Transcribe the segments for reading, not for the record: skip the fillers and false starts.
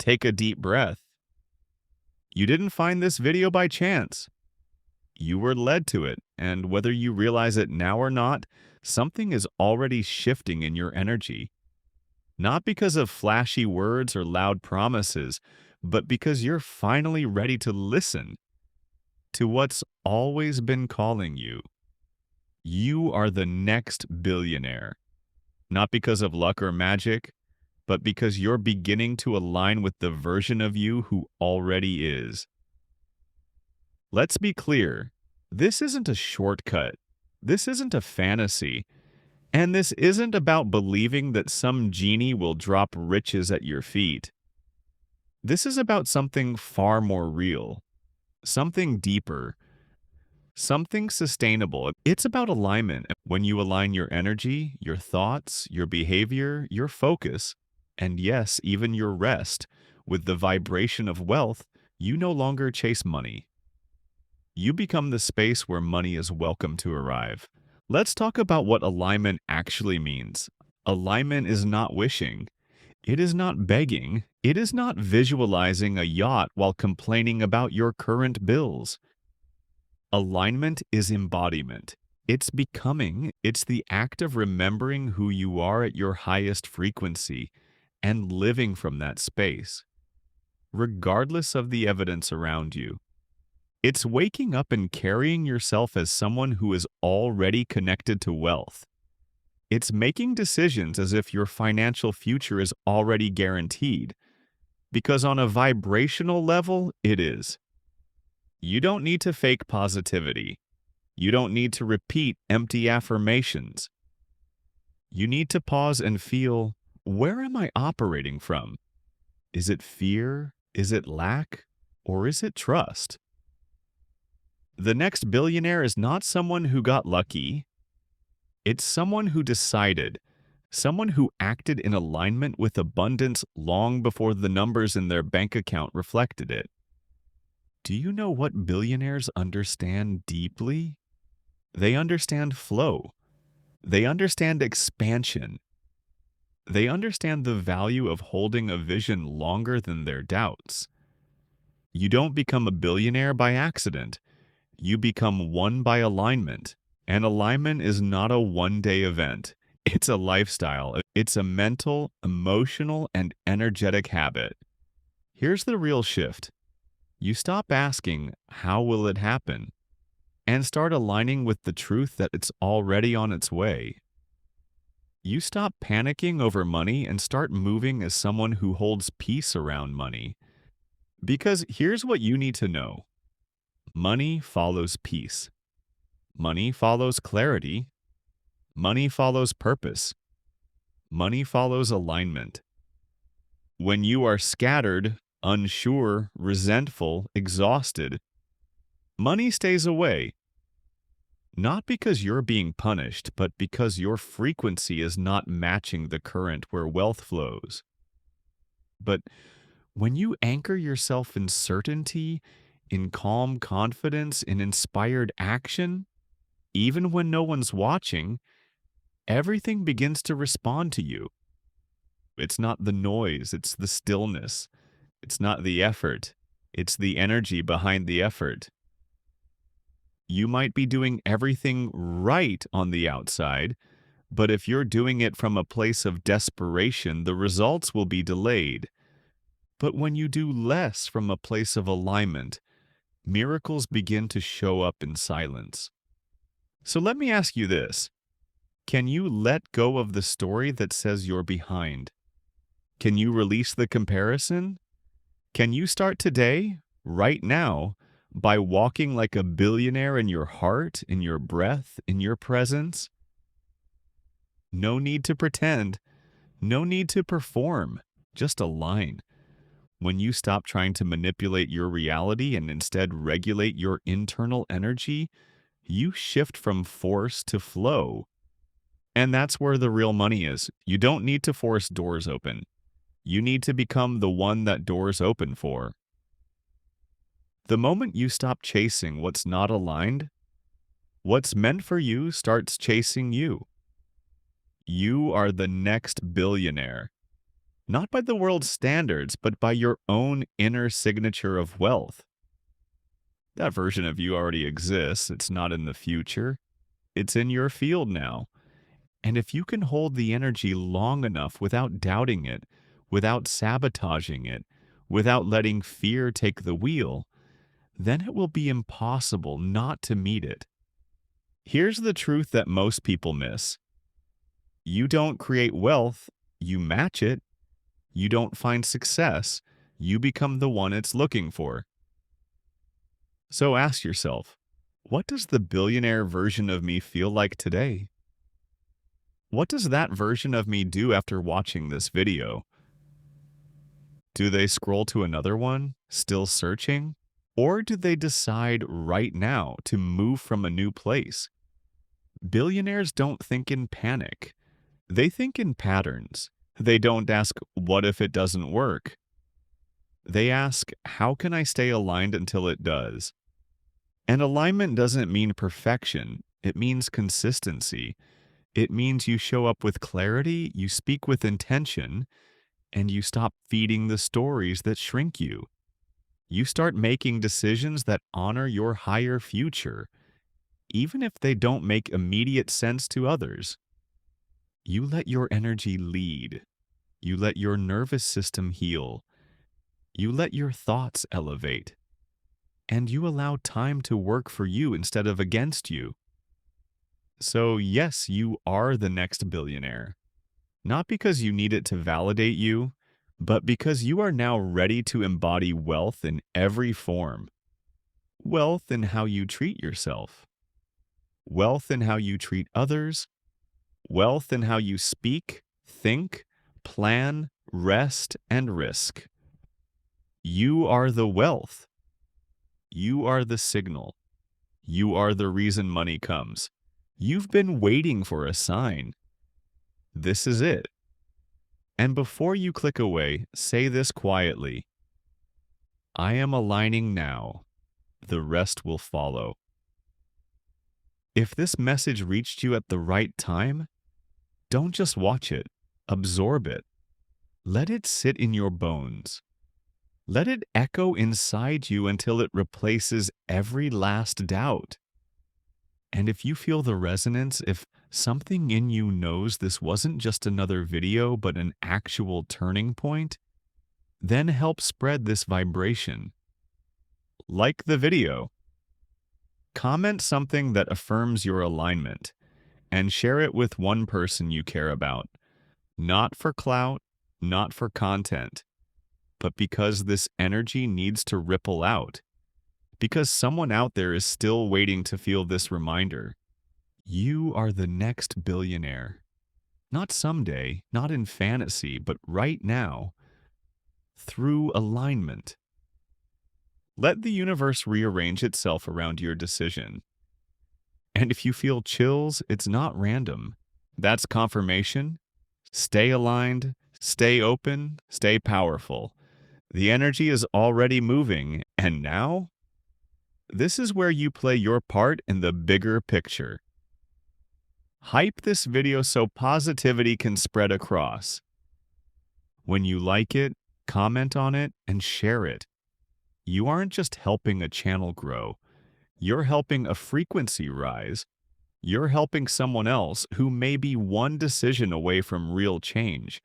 Take a deep breath. You didn't find this video by chance. You were led to it, and whether you realize it now or not, something is already shifting in your energy. Not because of flashy words or loud promises, but because you're finally ready to listen to what's always been calling you. You are the next billionaire. Not because of luck or magic, but because you're beginning to align with the version of you who already is. Let's be clear, this isn't a shortcut. This isn't a fantasy. And this isn't about believing that some genie will drop riches at your feet. This is about something far more real, something deeper, something sustainable. It's about alignment. When you align your energy, your thoughts, your behavior, your focus, and yes, even your rest, with the vibration of wealth, you no longer chase money. You become the space where money is welcome to arrive. Let's talk about what alignment actually means. Alignment is not wishing. It is not begging. It is not visualizing a yacht while complaining about your current bills. Alignment is embodiment. It's becoming. It's the act of remembering who you are at your highest frequency and living from that space, regardless of the evidence around you. It's waking up and carrying yourself as someone who is already connected to wealth. It's making decisions as if your financial future is already guaranteed, because on a vibrational level, it is. You don't need to fake positivity. You don't need to repeat empty affirmations. You need to pause and feel, where am I operating from? Is it fear? Is it lack? Or is it trust? The next billionaire is not someone who got lucky. It's someone who decided, someone who acted in alignment with abundance long before the numbers in their bank account reflected it. Do you know what billionaires understand deeply? They understand flow. They understand expansion. They understand the value of holding a vision longer than their doubts. You don't become a billionaire by accident. You become one by alignment. And alignment is not a one-day event. It's a lifestyle. It's a mental, emotional, and energetic habit. Here's the real shift. You stop asking, how will it happen? And start aligning with the truth that it's already on its way. You stop panicking over money and start moving as someone who holds peace around money. Because here's what you need to know. Money follows peace. Money follows clarity. Money follows purpose. Money follows alignment. When you are scattered, unsure, resentful, exhausted, money stays away. Not because you're being punished, but because your frequency is not matching the current where wealth flows. But when you anchor yourself in certainty, in calm confidence, in inspired action, even when no one's watching, everything begins to respond to you. It's not the noise, it's the stillness. It's not the effort, it's the energy behind the effort. You might be doing everything right on the outside, but if you're doing it from a place of desperation, the results will be delayed. But when you do less from a place of alignment, miracles begin to show up in silence. So let me ask you this. Can you let go of the story that says you're behind? Can you release the comparison? Can you start today, right now, by walking like a billionaire in your heart, in your breath, in your presence? No need to pretend. No need to perform. Just align. When you stop trying to manipulate your reality and instead regulate your internal energy, you shift from force to flow. And that's where the real money is. You don't need to force doors open. You need to become the one that doors open for. The moment you stop chasing what's not aligned, what's meant for you starts chasing you. You are the next billionaire. not by the world's standards, but by your own inner signature of wealth. That version of you already exists. It's not in the future. It's in your field now. And if you can hold the energy long enough without doubting it, without sabotaging it, without letting fear take the wheel, then it will be impossible not to meet it. Here's the truth that most people miss. You don't create wealth, you match it. You don't find success, you become the one it's looking for. So ask yourself, what does the billionaire version of me feel like today? What does that version of me do after watching this video? Do they scroll to another one, still searching? Or do they decide right now to move from a new place? Billionaires don't think in panic. They think in patterns. They don't ask, what if it doesn't work? They ask, how can I stay aligned until it does? And alignment doesn't mean perfection. It means consistency. It means you show up with clarity, you speak with intention, and you stop feeding the stories that shrink you. You start making decisions that honor your higher future, even if they don't make immediate sense to others. You let your energy lead. You let your nervous system heal. You let your thoughts elevate. And you allow time to work for you instead of against you. So yes, you are the next billionaire. Not because you need it to validate you, but because you are now ready to embody wealth in every form. Wealth in how you treat yourself. Wealth in how you treat others. Wealth in how you speak, think, plan, rest, and risk. You are the wealth. You are the signal. You are the reason money comes. You've been waiting for a sign. This is it. And before you click away, say this quietly. I am aligning now. The rest will follow. If this message reached you at the right time, don't just watch it. Absorb it. Let it sit in your bones. Let it echo inside you until it replaces every last doubt. And if you feel the resonance, if something in you knows this wasn't just another video but an actual turning point, then help spread this vibration. Like the video. Comment something that affirms your alignment and share it with one person you care about. Not for clout, not for content, but because this energy needs to ripple out. Because someone out there is still waiting to feel this reminder. You are the next billionaire. Not someday, not in fantasy, but right now. Through alignment. Let the universe rearrange itself around your decision. And if you feel chills, it's not random. That's confirmation. Stay aligned, stay open, stay powerful. The energy is already moving, and now? This is where you play your part in the bigger picture. Hype this video so positivity can spread across. When you like it, comment on it, and share it. You aren't just helping a channel grow. You're helping a frequency rise. You're helping someone else who may be one decision away from real change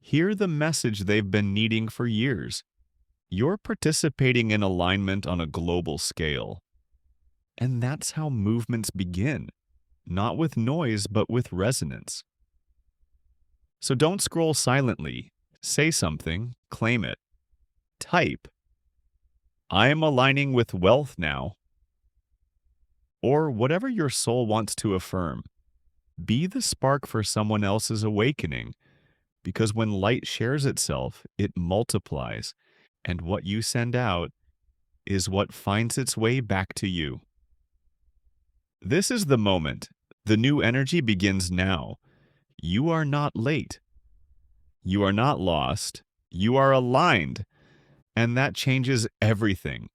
hear the message they've been needing for years. You're participating in alignment on a global scale. And that's how movements begin, not with noise, but with resonance. So don't scroll silently. Say something, claim it. Type, I am aligning with wealth now. Or whatever your soul wants to affirm. Be the spark for someone else's awakening, because when light shares itself, it multiplies, and what you send out is what finds its way back to you. This is the moment. The new energy begins now. You are not late. You are not lost. You are aligned, and that changes everything.